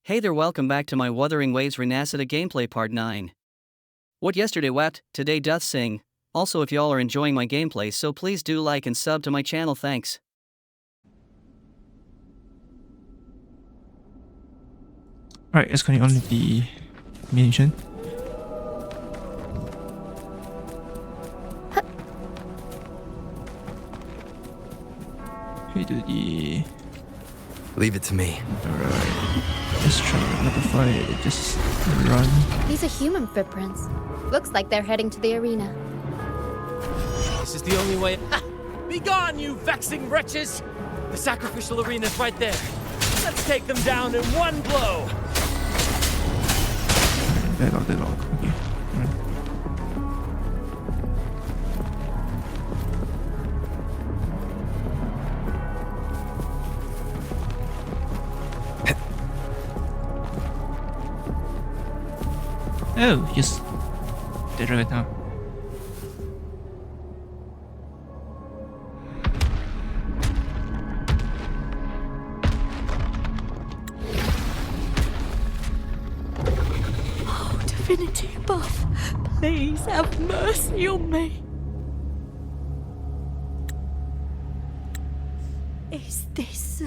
Hey there, welcome back to my Wuthering Waves Rinascita gameplay part 9. What yesterday wept, today doth sing. Also if y'all are enjoying my gameplay, so please do like and sub to my channel, thanks. Alright, let's continue on with the mission. We do the... Leave it to me. Alright. Let's try another fight. Just run. These are human footprints. Looks like they're heading to the arena. This is the only way. Ha! Be gone, you vexing wretches! The sacrificial arena's right there. Let's take them down in one blow. Deadlock. Okay. Oh, yes. Did right now. Oh, divinity above, please have mercy on me. Is this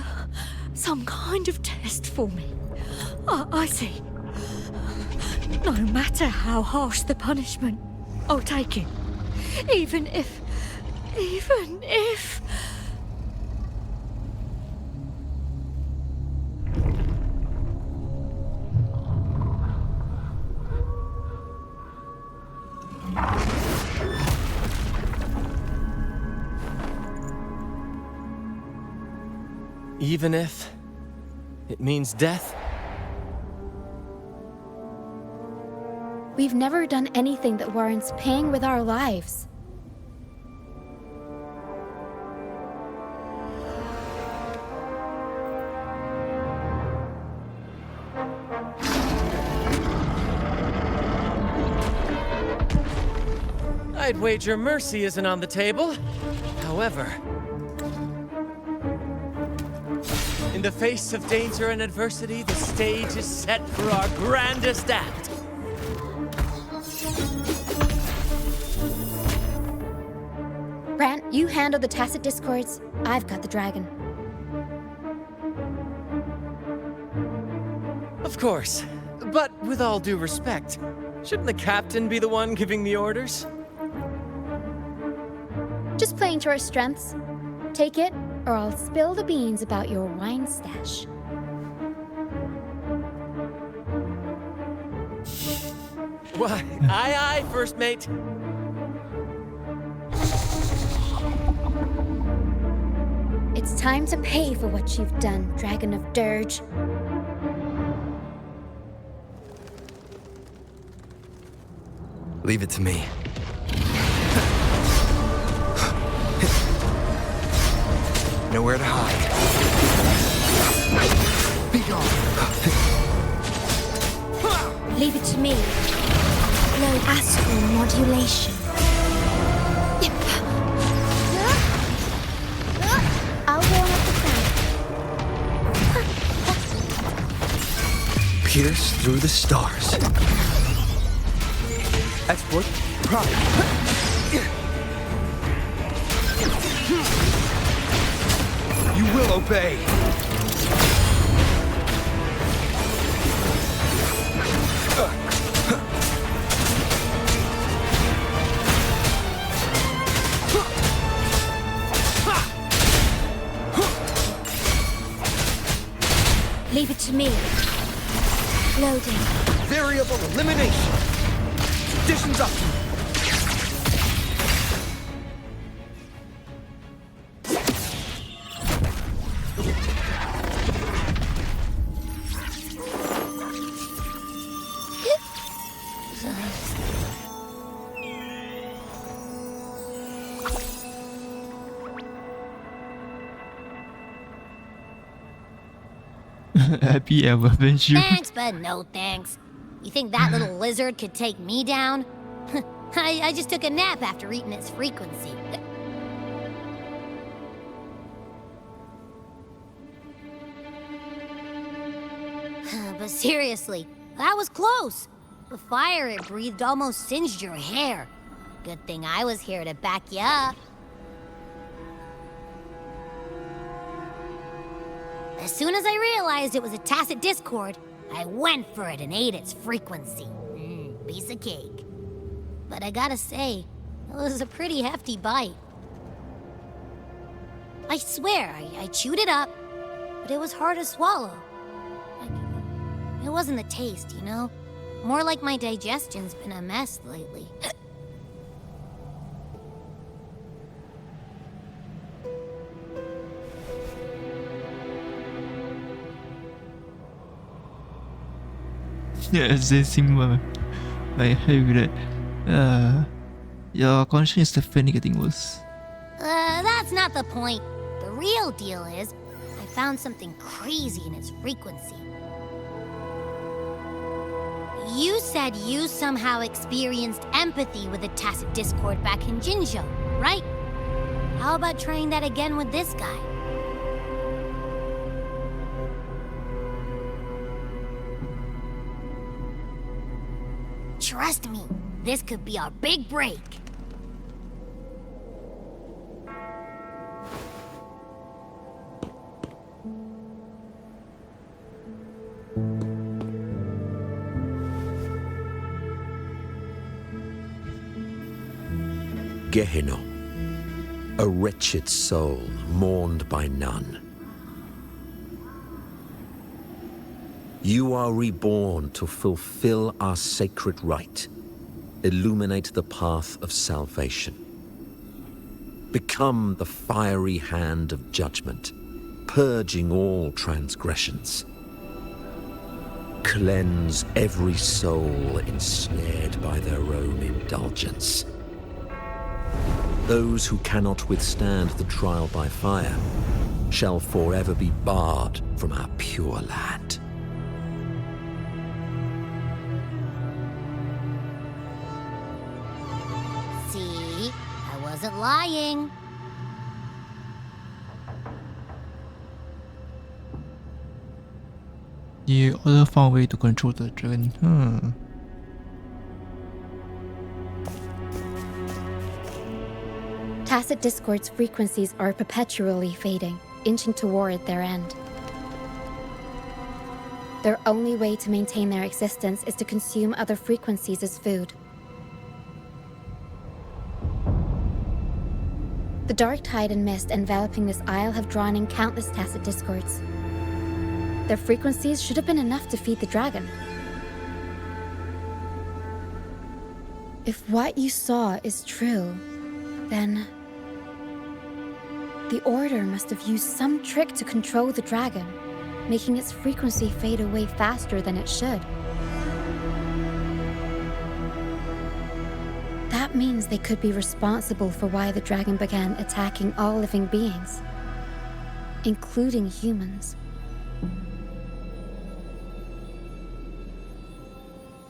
some kind of test for me? I see. No matter how harsh the punishment, I'll take it. Even if... Even if it means death? We've never done anything that warrants paying with our lives. I'd wager mercy isn't on the table. However, in the face of danger and adversity, the stage is set for our grandest act. Brant, you handle the tacit discords. I've got the dragon. Of course. But with all due respect, shouldn't the captain be the one giving the orders? Just playing to our strengths. Take it, or I'll spill the beans about your wine stash. Why, aye, first mate. It's time to pay for what you've done, Dragon of Dirge. Leave it to me. Nowhere to hide. Be gone. Leave it to me. Low astral modulation. I'll warm up the crowd. Pierce through the stars. Exploit prime. You will obey. Leave it to me. Loading. Variable elimination. Traditions up. Happy adventure. Thanks, but no thanks. You think that little lizard could take me down? I just took a nap after eating its frequency. But seriously, that was close. The fire it breathed almost singed your hair. Good thing I was here to back you up. As soon as I realized it was a tacit discord, I went for it and ate its frequency. Piece of cake. But I gotta say, it was a pretty hefty bite. I swear, I chewed it up, but it was hard to swallow. It wasn't the taste, you know? More like my digestion's been a mess lately. Yeah, they seem like heavy. Your conscience is definitely getting worse. That's not the point. The real deal is, I found something crazy in its frequency. You said you somehow experienced empathy with the tacit discord back in Jinzhou, right? How about trying that again with this guy? Trust me, this could be our big break. Gehenna, a wretched soul mourned by none. You are reborn to fulfill our sacred rite, illuminate the path of salvation. Become the fiery hand of judgment, purging all transgressions. Cleanse every soul ensnared by their own indulgence. Those who cannot withstand the trial by fire shall forever be barred from our pure land. See, I wasn't lying. You also found a way to control the dragon. Tacit discord's frequencies are perpetually fading, inching toward their end. Their only way to maintain their existence is to consume other frequencies as food. The dark tide and mist enveloping this isle have drawn in countless tacit discords. Their frequencies should have been enough to feed the dragon. If what you saw is true, then the Order must have used some trick to control the dragon, making its frequency fade away faster than it should. That means they could be responsible for why the dragon began attacking all living beings, including humans.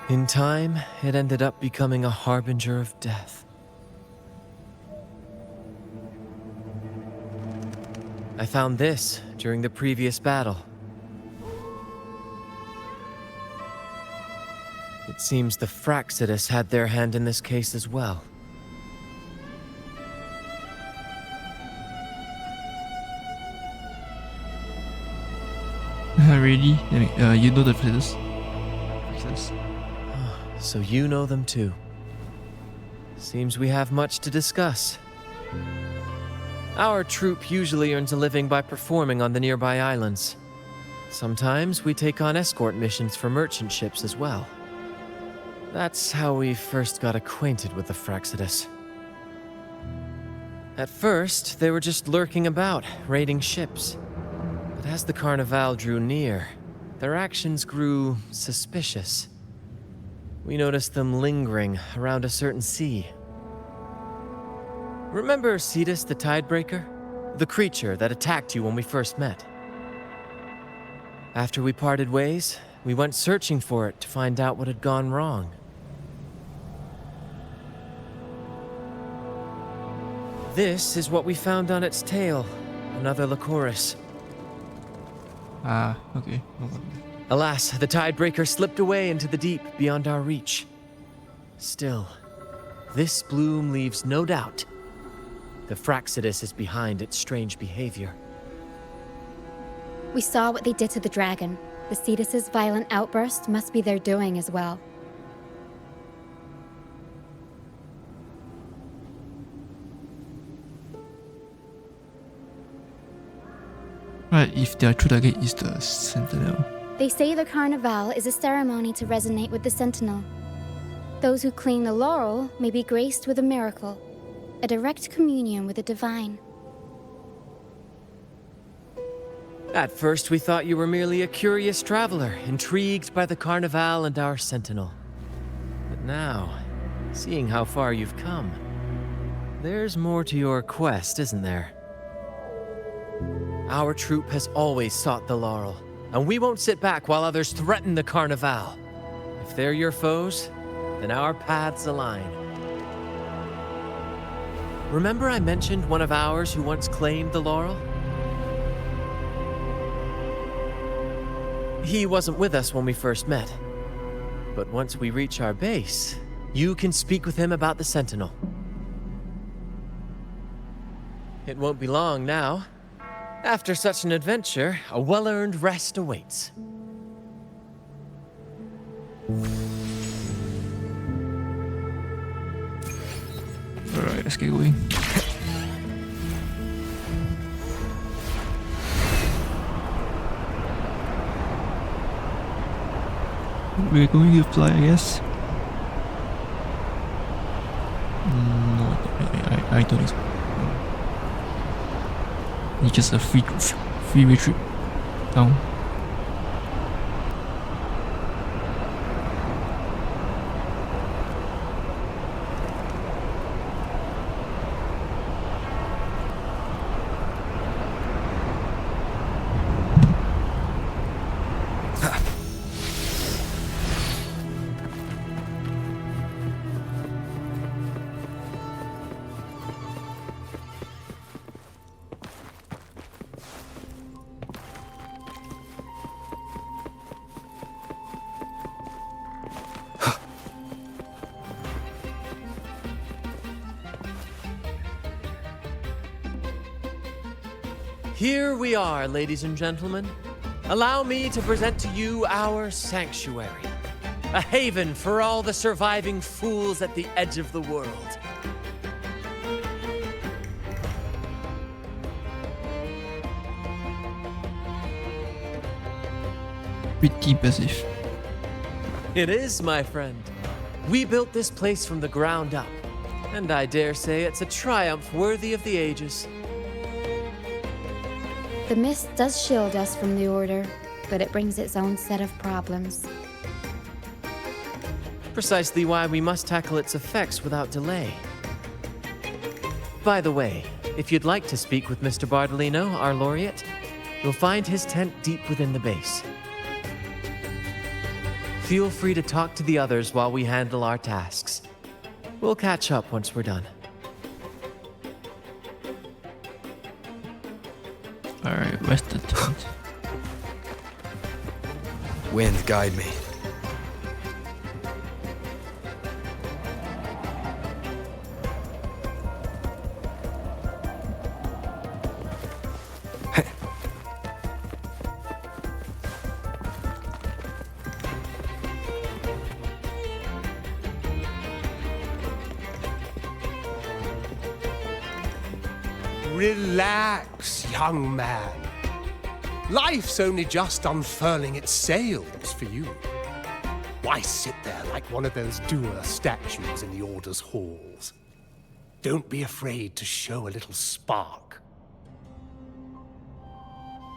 In time, it ended up becoming a harbinger of death. I found this during the previous battle. It seems the Fraxidus had their hand in this case as well. Really? You know the places? So you know them too. Seems we have much to discuss. Our troop usually earns a living by performing on the nearby islands. Sometimes we take on escort missions for merchant ships as well. That's how we first got acquainted with the Fraxidus. At first, they were just lurking about, raiding ships. But as the Carnival drew near, their actions grew suspicious. We noticed them lingering around a certain sea. Remember Cetus the Tidebreaker? The creature that attacked you when we first met? After we parted ways, we went searching for it to find out what had gone wrong. This is what we found on its tail, another Lycoris. Ah, okay. No problem. Alas, the tidebreaker slipped away into the deep beyond our reach. Still, this bloom leaves no doubt. The Fraxidus is behind its strange behavior. We saw what they did to the dragon. The Cetus's violent outburst must be their doing as well. Right, if their true target is the Sentinel. They say the Carnival is a ceremony to resonate with the Sentinel. Those who claim the laurel may be graced with a miracle, a direct communion with the divine. At first, we thought you were merely a curious traveler, intrigued by the Carnival and our Sentinel. But now, seeing how far you've come, there's more to your quest, isn't there? Our troop has always sought the laurel, and we won't sit back while others threaten the Carnival. If they're your foes, then our paths align. Remember I mentioned one of ours who once claimed the laurel? He wasn't with us when we first met. But once we reach our base, you can speak with him about the Sentinel. It won't be long now. After such an adventure, a well-earned rest awaits. Alright, let's get going. We're going to fly, I guess. No, I don't think so. It's just a free retreat down. Here we are, ladies and gentlemen. Allow me to present to you our sanctuary. A haven for all the surviving fools at the edge of the world. Pretty impressive. It is, my friend. We built this place from the ground up, and I dare say it's a triumph worthy of the ages. The mist does shield us from the Order, but it brings its own set of problems. Precisely why we must tackle its effects without delay. By the way, if you'd like to speak with Mr. Bardolino, our laureate, you'll find his tent deep within the base. Feel free to talk to the others while we handle our tasks. We'll catch up once we're done. Alright, where's the tent? Wind, guide me. Relax, young man. Life's only just unfurling its sails for you. Why sit there like one of those dour statues in the Order's halls? Don't be afraid to show a little spark.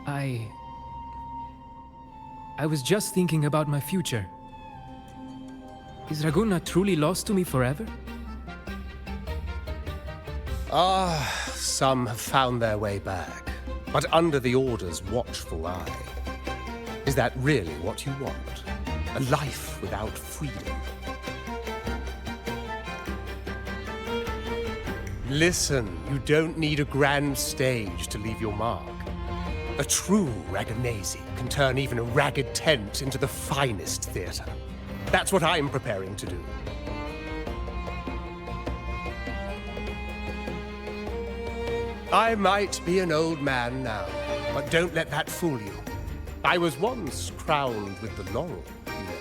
I was just thinking about my future. Is Raguna truly lost to me forever? Some have found their way back, but under the Order's watchful eye. Is that really what you want? A life without freedom? Listen, you don't need a grand stage to leave your mark. A true Ragagnese can turn even a ragged tent into the finest theater. That's what I'm preparing to do. I might be an old man now, but don't let that fool you. I was once crowned with the laurel, you know.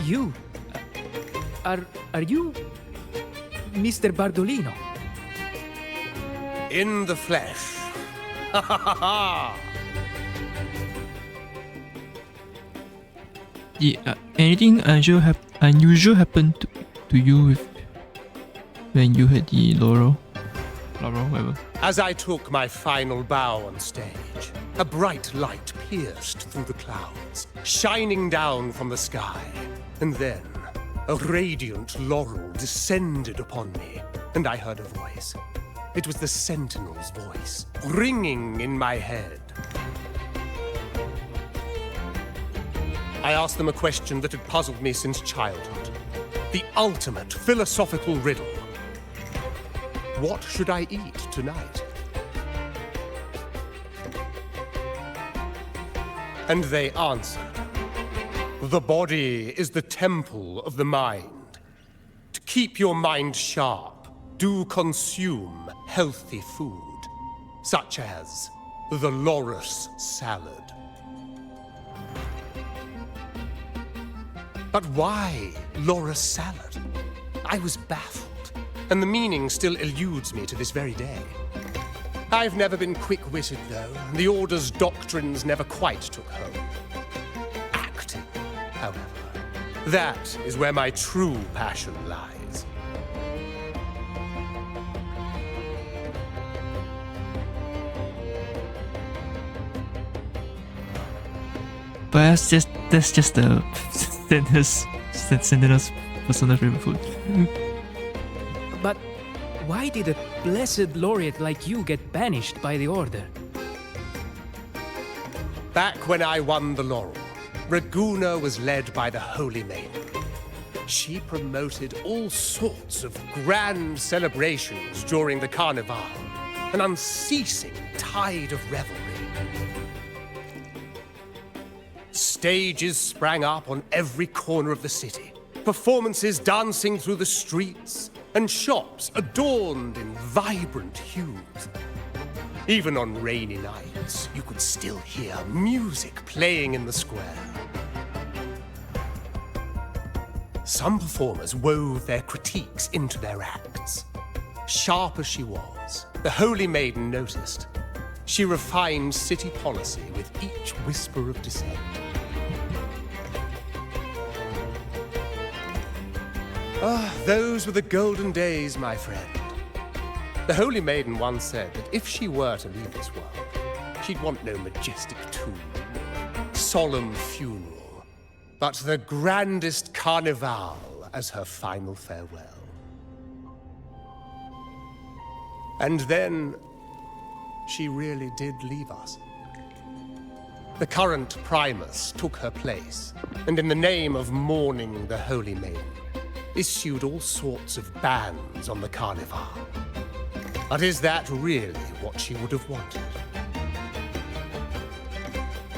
You? Are you Mr. Bardolino? In the flesh. Ha ha ha ha! Yeah, anything unusual happened to you when you had the laurel, whatever? As I took my final bow on stage, a bright light pierced through the clouds, shining down from the sky. And then, a radiant laurel descended upon me, and I heard a voice. It was the Sentinel's voice, ringing in my head. I asked them a question that had puzzled me since childhood. The ultimate philosophical riddle. What should I eat tonight? And they answered. The body is the temple of the mind. To keep your mind sharp, do consume healthy food, such as the loris salad. But why loris salad? I was baffled, and the meaning still eludes me to this very day. I've never been quick-witted, though. The Order's doctrines never quite took home. Acting, however, that is where my true passion lies. But that's just the Sentinel's personal favorite food. But why did a blessed laureate like you get banished by the Order? Back when I won the laurel, Raguna was led by the Holy Maiden. She promoted all sorts of grand celebrations during the Carnival, an unceasing tide of revelry. Stages sprang up on every corner of the city, performances dancing through the streets, and shops adorned in vibrant hues. Even on rainy nights, you could still hear music playing in the square. Some performers wove their critiques into their acts. Sharp as she was, the Holy Maiden noticed. She refined city policy with each whisper of dissent. Ah, those were the golden days, my friend. The Holy Maiden once said that if she were to leave this world, she'd want no majestic tomb, solemn funeral, but the grandest carnival as her final farewell. And then, she really did leave us. The current Primus took her place, and in the name of mourning the Holy Maiden, issued all sorts of bans on the Carnival. But is that really what she would have wanted?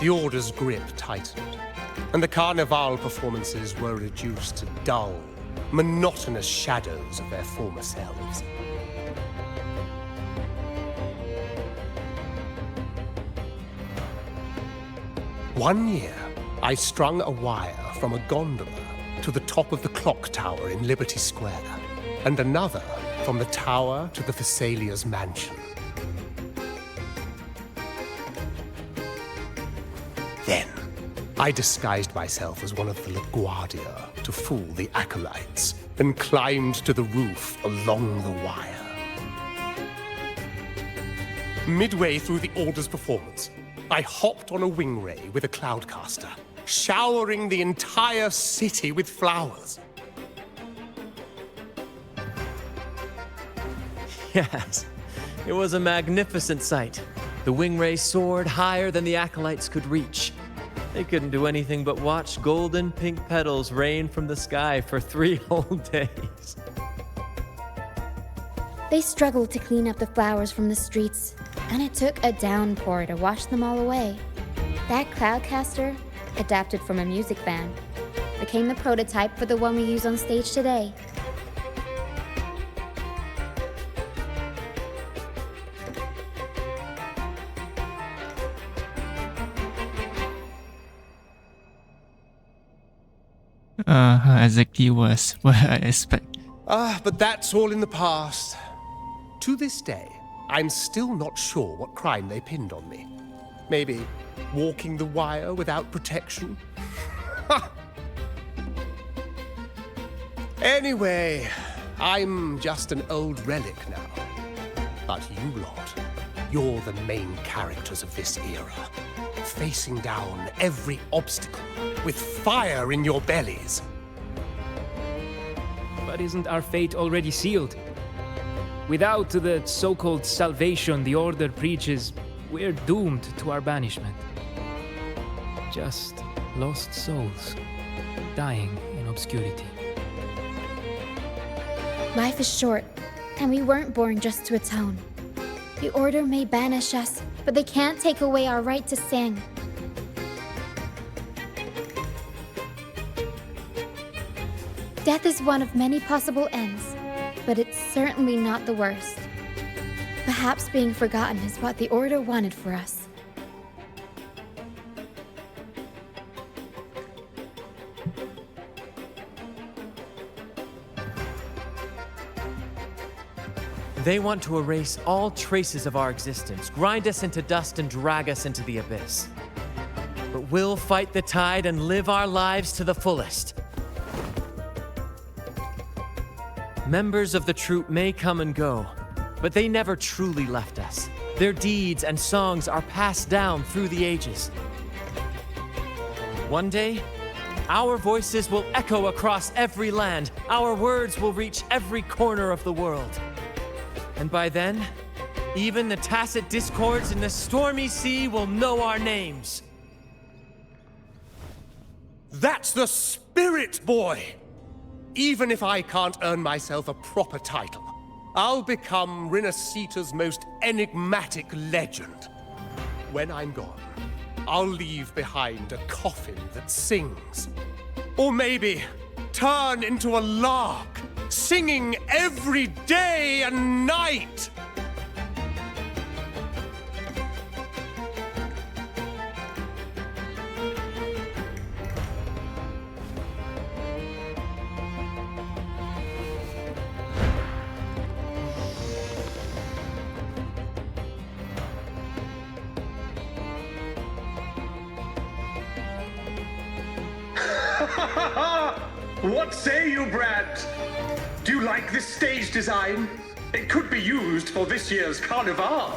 The Order's grip tightened, and the Carnival performances were reduced to dull, monotonous shadows of their former selves. One year, I strung a wire from a gondola to the top of the clock tower in Liberty Square, and another from the tower to the Thessalia's mansion. Then, I disguised myself as one of the LaGuardia to fool the acolytes, and climbed to the roof along the wire. Midway through the Order's performance, I hopped on a wing ray with a cloudcaster, showering the entire city with flowers. Yes, it was a magnificent sight. The wingray soared higher than the acolytes could reach. They couldn't do anything but watch golden pink petals rain from the sky for 3 whole days. They struggled to clean up the flowers from the streets, and it took a downpour to wash them all away. That cloudcaster, adapted from a music band, became the prototype for the one we use on stage today. Exactly was what I expect. But that's all in the past. To this day, I'm still not sure what crime they pinned on me. Maybe walking the wire without protection? Anyway, I'm just an old relic now. But you lot, you're the main characters of this era, facing down every obstacle with fire in your bellies. But isn't our fate already sealed? Without the so-called salvation the Order preaches, we're doomed to our banishment. Just lost souls, dying in obscurity. Life is short, and we weren't born just to atone. The Order may banish us, but they can't take away our right to sing. Death is one of many possible ends, but it's certainly not the worst. Perhaps being forgotten is what the Order wanted for us. They want to erase all traces of our existence, grind us into dust and drag us into the abyss. But we'll fight the tide and live our lives to the fullest. Members of the troupe may come and go, but they never truly left us. Their deeds and songs are passed down through the ages. One day, our voices will echo across every land. Our words will reach every corner of the world. And by then, even the tacit discords in the stormy sea will know our names. That's the spirit, boy! Even if I can't earn myself a proper title, I'll become Rinascita's most enigmatic legend. When I'm gone, I'll leave behind a coffin that sings. Or maybe turn into a lark, singing every day and night. What say you, Brad? Do you like this stage design? It could be used for this year's carnival.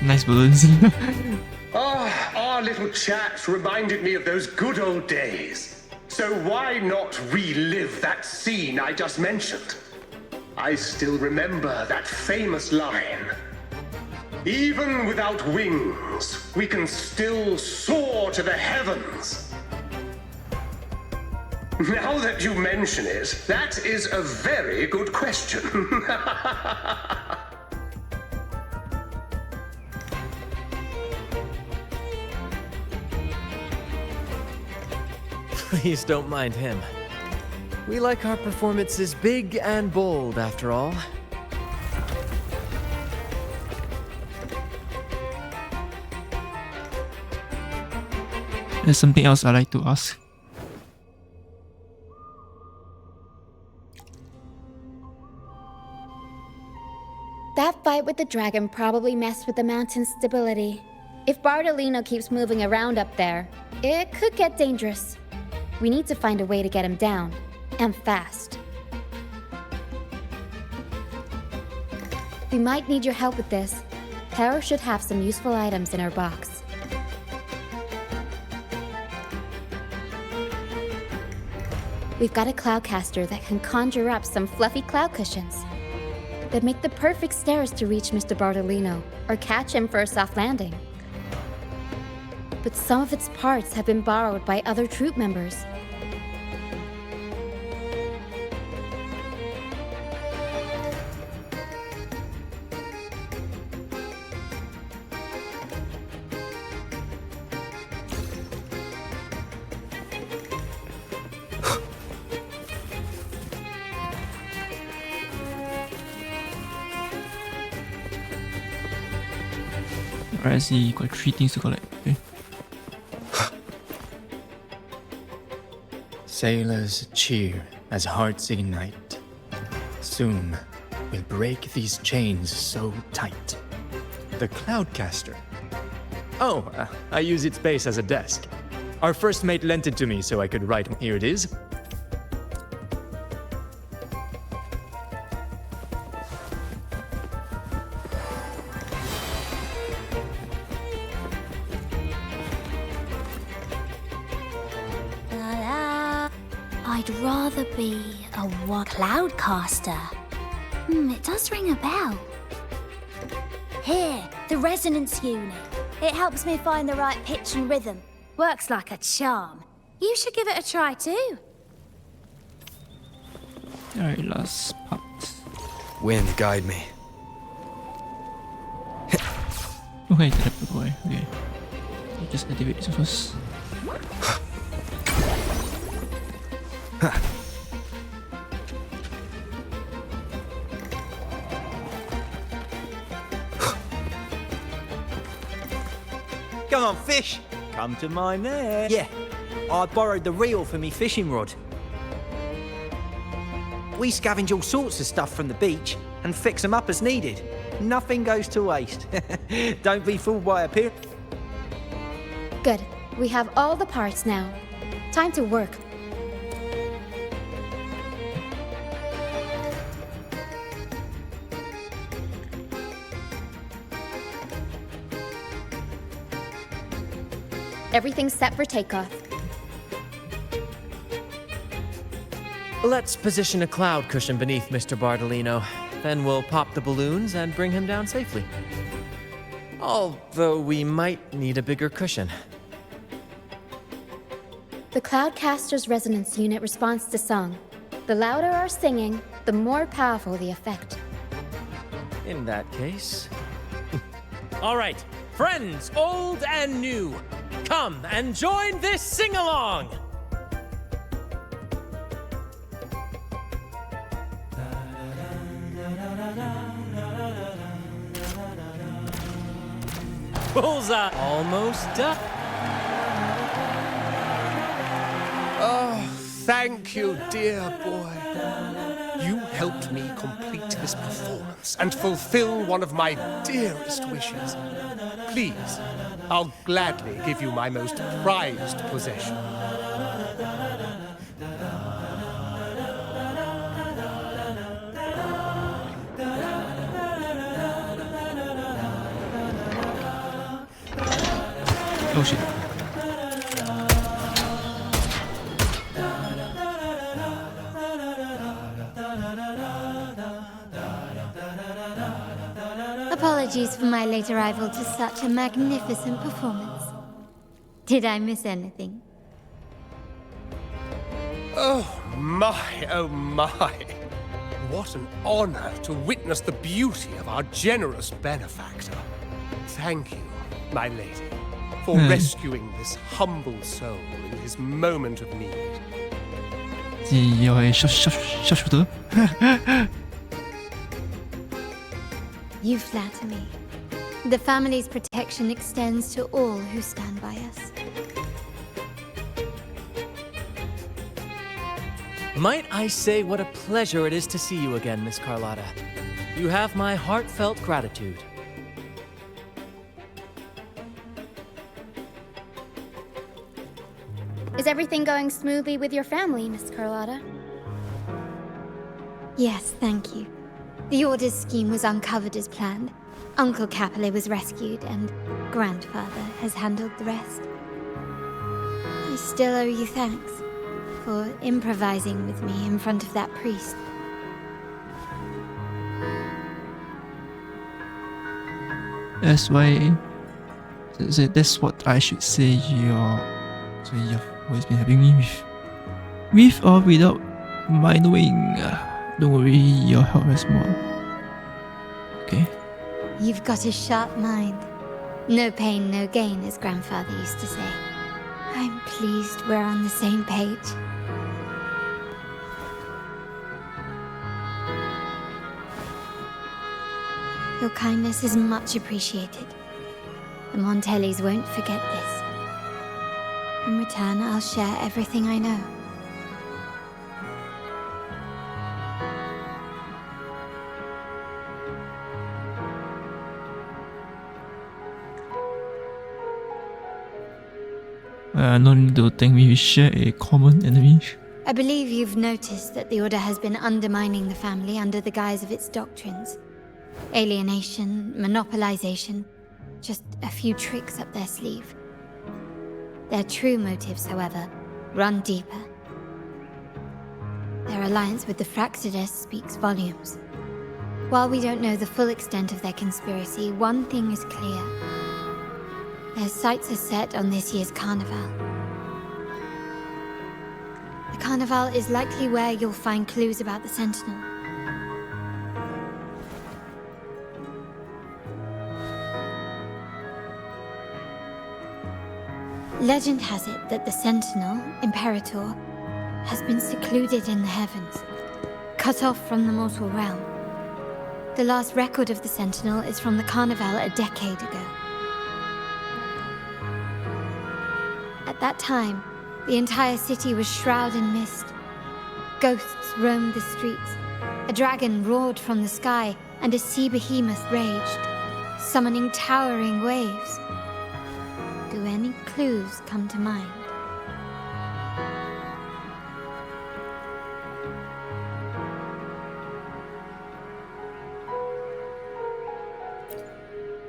Nice balloons. Our little chat reminded me of those good old days. So why not relive that scene I just mentioned? I still remember that famous line. Even without wings, we can still soar to the heavens. Now that you mention it, that is a very good question. Please don't mind him. We like our performances big and bold, after all. There's something else I'd like to ask. That fight with the dragon probably messed with the mountain's stability. If Bardolino keeps moving around up there, it could get dangerous. We need to find a way to get him down, and fast. We might need your help with this. Tara should have some useful items in her box. We've got a cloudcaster that can conjure up some fluffy cloud cushions. They'd make the perfect stairs to reach Mr. Bartolino, or catch him for a soft landing. But some of its parts have been borrowed by other troop members. Alright, I see. Got 3 things to collect. Okay. Sailors cheer as hearts ignite. Soon we'll break these chains so tight. The Cloudcaster. Oh, I use its base as a desk. Our first mate lent it to me so I could write. Here it is. I'd rather be a Cloudcaster. It does ring a bell. Here, the resonance unit. It helps me find the right pitch and rhythm. Works like a charm. You should give it a try too. Alright, last part. Wind, guide me. Okay, teleport away. Okay. I'll just activate this first. Come on, fish! Come to my net. Yeah, I borrowed the reel for me fishing rod. We scavenge all sorts of stuff from the beach and fix them up as needed. Nothing goes to waste. Don't be fooled by appearance. Good. We have all the parts now. Time to work. Everything's set for takeoff. Let's position a cloud cushion beneath Mr. Bartolino. Then we'll pop the balloons and bring him down safely. Although we might need a bigger cushion. The Cloudcaster's resonance unit responds to song. The louder our singing, the more powerful the effect. In that case... All right, friends, old and new, come and join this sing-along! Bullseye! Almost done. Oh, thank you, dear boy. You helped me complete this performance and fulfill one of my dearest wishes. Please, I'll gladly give you my most prized possession. Oh shit. Apologies for my late arrival to such a magnificent performance. Did I miss anything? Oh my, oh my. What an honor to witness the beauty of our generous benefactor. Thank you, my lady, for rescuing this humble soul in his moment of need. You flatter me. The family's protection extends to all who stand by us. Might I say what a pleasure it is to see you again, Miss Carlotta. You have my heartfelt gratitude. Is everything going smoothly with your family, Miss Carlotta? Yes, thank you. The Order's scheme was uncovered as planned. Uncle Capilet was rescued, and Grandfather has handled the rest. I still owe you thanks for improvising with me in front of that priest. That's why. That's what I should say. So you've always been helping me with or without my knowing. Don't worry, your help has more. Okay. You've got a sharp mind. No pain, no gain, as Grandfather used to say. I'm pleased we're on the same page. Your kindness is much appreciated. The Montellis won't forget this. In return, I'll share everything I know. No need to thank me, we share a common enemy. I believe you've noticed that the Order has been undermining the family under the guise of its doctrines. Alienation, monopolization, just a few tricks up their sleeve. Their true motives, however, run deeper. Their alliance with the Fraxides speaks volumes. While we don't know the full extent of their conspiracy, one thing is clear. Their sights are set on this year's carnival. The carnival is likely where you'll find clues about the Sentinel. Legend has it that the Sentinel, Imperator, has been secluded in the heavens, cut off from the mortal realm. The last record of the Sentinel is from the carnival a decade ago. At that time, the entire city was shrouded in mist. Ghosts roamed the streets. A dragon roared from the sky, and a sea behemoth raged, summoning towering waves. Do any clues come to mind?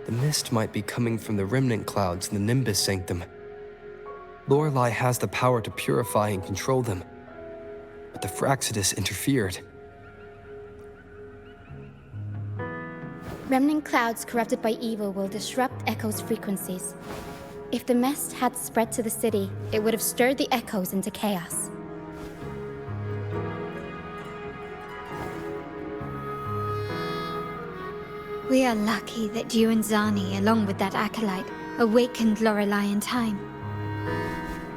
The mist might be coming from the remnant clouds in the Nimbus Sanctum. Lorelei has the power to purify and control them, but the Fraxides interfered. Remnant clouds corrupted by evil will disrupt Echo's frequencies. If the mist had spread to the city, it would have stirred the Echoes into chaos. We are lucky that you and Zani, along with that acolyte, awakened Lorelei in time.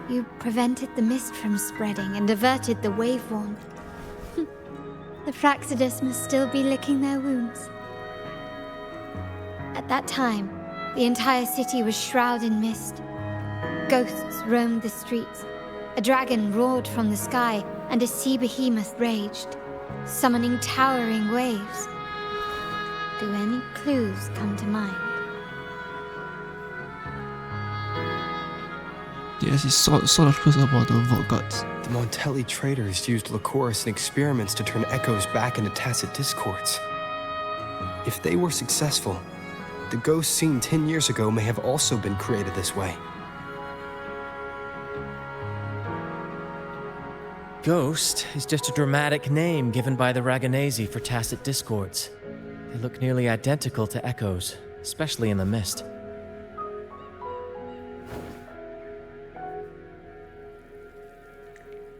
You prevented the mist from spreading and averted the wave-worn. The Fraxides must still be licking their wounds. At that time, the entire city was shrouded in mist. Ghosts roamed the streets. A dragon roared from the sky, and a sea behemoth raged, summoning towering waves. Do any clues come to mind? Yes, it's sort of clues about the Vault Gods. The Montelli traders used Lycoris in experiments to turn echoes back into tacit discords. If they were successful, the ghosts seen 10 years ago may have also been created this way. Ghost is just a dramatic name given by the Ragganese for tacit discords. They look nearly identical to echoes, especially in the mist.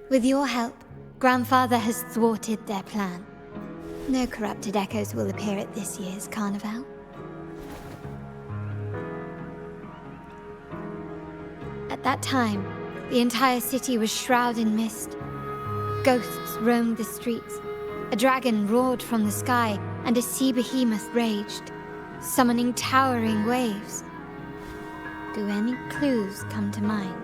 With your help, Grandfather has thwarted their plan. No corrupted echoes will appear at this year's carnival. At that time, the entire city was shrouded in mist. Ghosts roamed the streets. A dragon roared from the sky, and a sea behemoth raged, summoning towering waves. Do any clues come to mind?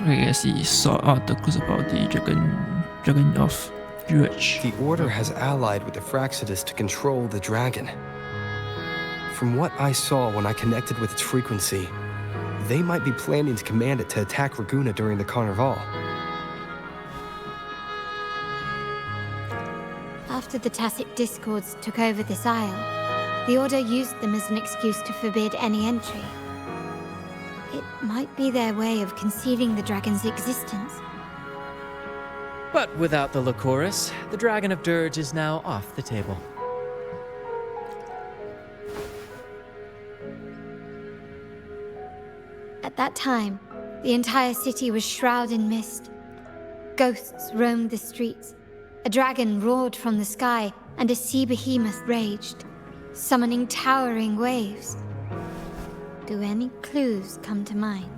I guess he sought out the clues about the dragon of Druidge. The Order has allied with the Fraxides to control the dragon. From what I saw when I connected with its frequency, they might be planning to command it to attack Raguna during the Carnival. After the Tacit Discords took over this isle, the Order used them as an excuse to forbid any entry. It might be their way of concealing the dragon's existence. But without the Lycoris, the Dragon of Dirge is now off the table. At that time, the entire city was shrouded in mist. Ghosts roamed the streets. A dragon roared from the sky, and a sea behemoth raged, summoning towering waves. Do any clues come to mind?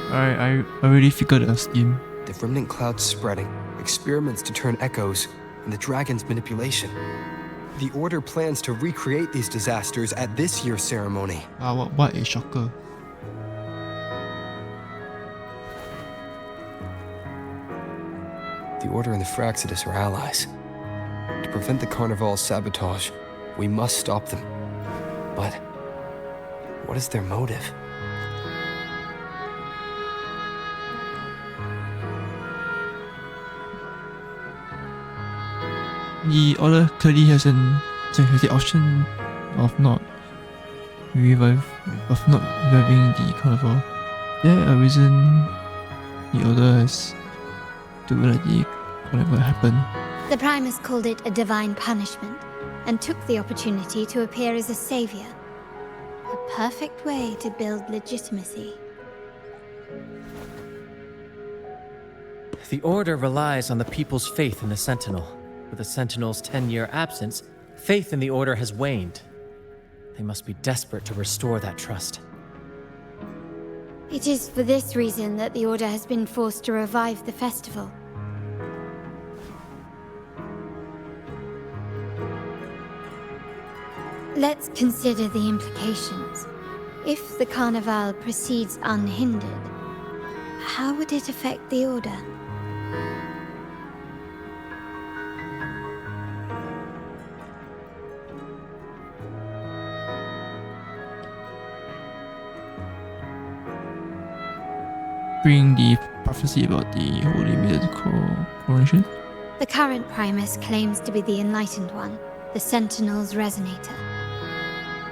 Alright, I already figured out a scheme. The remnant clouds spreading, experiments to turn echoes, and the dragon's manipulation. The Order plans to recreate these disasters at this year's ceremony. Wow, what a shocker. The Order and the Fraxidus are allies. To prevent the Carnival's sabotage, we must stop them. But what is their motive? The Order clearly has the option of not reviving the Carnival. There a reason the Order has to let the Carnival happen. The Primus called it a divine punishment, and took the opportunity to appear as a savior. A perfect way to build legitimacy. The Order relies on the people's faith in the Sentinel. With the Sentinel's 10-year absence, faith in the Order has waned. They must be desperate to restore that trust. It is for this reason that the Order has been forced to revive the festival. Let's consider the implications. If the Carnival proceeds unhindered, how would it affect the Order? Bring the prophecy about the Holy Mythical Coronation. The current Primus claims to be the Enlightened One, the Sentinel's Resonator.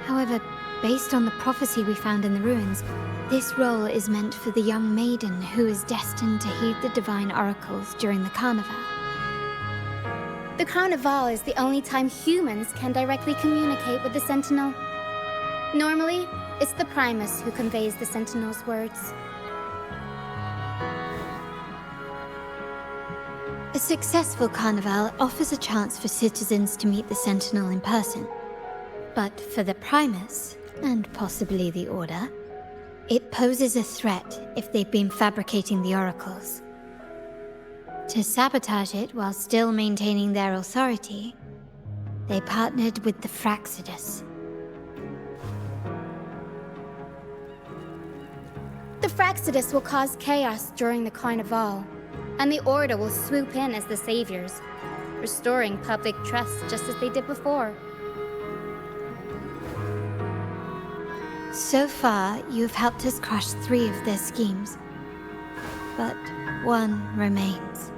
However, based on the prophecy we found in the ruins, this role is meant for the young maiden who is destined to heed the divine oracles during the Carnival. The Carnival is the only time humans can directly communicate with the Sentinel. Normally, it's the Primus who conveys the Sentinel's words. A successful Carnival offers a chance for citizens to meet the Sentinel in person. But for the Primus, and possibly the Order, it poses a threat if they've been fabricating the oracles. To sabotage it while still maintaining their authority, they partnered with the Fraxidus. The Fraxidus will cause chaos during the Carnival, and the Order will swoop in as the saviors, restoring public trust just as they did before. So far, you've helped us crush 3 of their schemes, but one remains.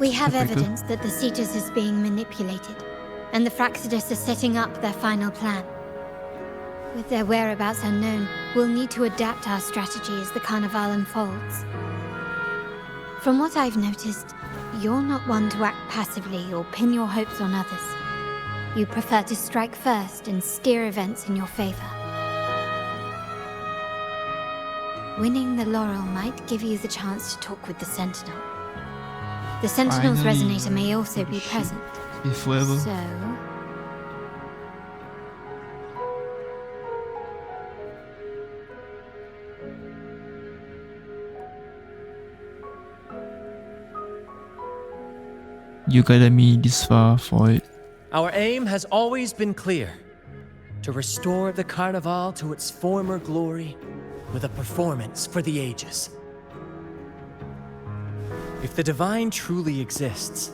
We have evidence that the Cetus is being manipulated, and the Fraxidus are setting up their final plan. With their whereabouts unknown, we'll need to adapt our strategy as the Carnival unfolds. From what I've noticed, you're not one to act passively or pin your hopes on others. You prefer to strike first and steer events in your favor. Winning the laurel might give you the chance to talk with the Sentinel. The Sentinel's resonator may also be present. So... You guided me this far for it. Our aim has always been clear: to restore the Carnival to its former glory with a performance for the ages. If the Divine truly exists,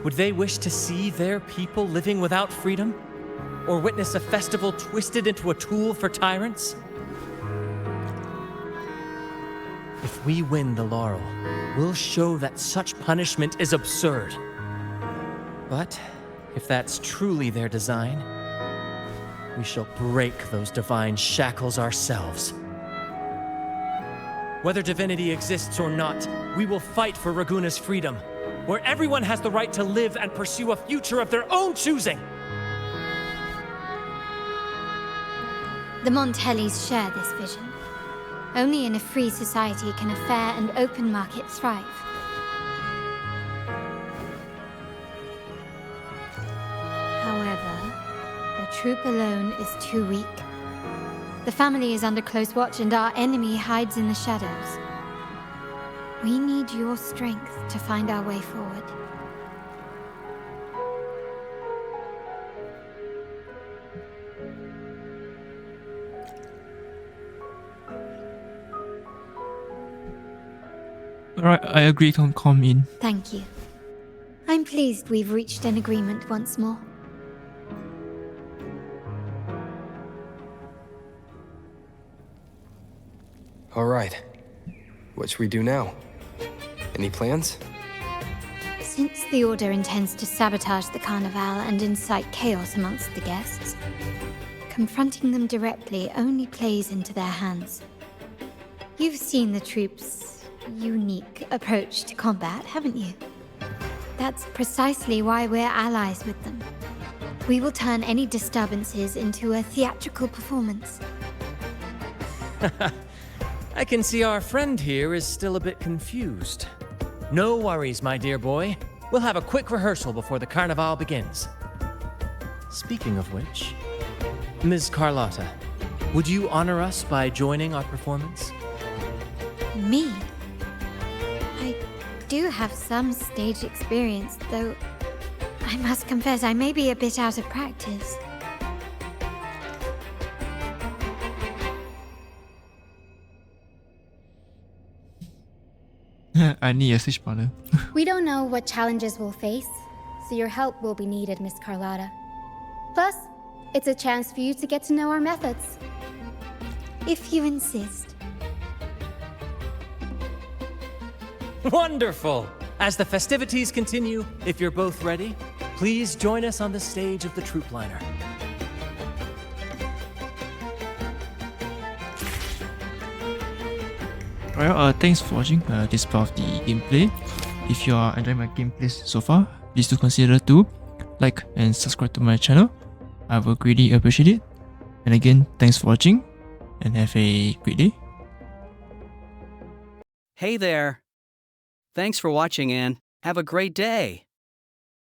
would they wish to see their people living without freedom? Or witness a festival twisted into a tool for tyrants? If If we win the laurel, we'll show that such punishment is absurd. But if that's truly their design, we shall break those divine shackles ourselves. Whether divinity exists or not, we will fight for Raguna's freedom, where everyone has the right to live and pursue a future of their own choosing. The Montellis share this vision. Only in a free society can a fair and open market thrive. However, the troop alone is too weak. The family is under close watch and our enemy hides in the shadows. We need your strength to find our way forward. Alright, I agree to come in. Thank you. I'm pleased we've reached an agreement once more. All right. What should we do now? Any plans? Since the Order intends to sabotage the Carnival and incite chaos amongst the guests, confronting them directly only plays into their hands. You've seen the troops' unique approach to combat, haven't you? That's precisely why we're allies with them. We will turn any disturbances into a theatrical performance. I can see our friend here is still a bit confused. No worries, my dear boy. We'll have a quick rehearsal before the Carnival begins. Speaking of which, Ms. Carlotta, would you honor us by joining our performance? Me? I do have some stage experience, though I must confess I may be a bit out of practice. I need a switch partner. We don't know what challenges we'll face, so your help will be needed, Miss Carlotta. Plus, it's a chance for you to get to know our methods. If you insist. Wonderful! As the festivities continue, if you're both ready, please join us on the stage of the troop liner. Alright, thanks for watching this part of the gameplay. If you are enjoying my gameplays so far, please do consider to like and subscribe to my channel. I will greatly appreciate it. And again, thanks for watching and have a great day. Hey there. Thanks for watching and have a great day.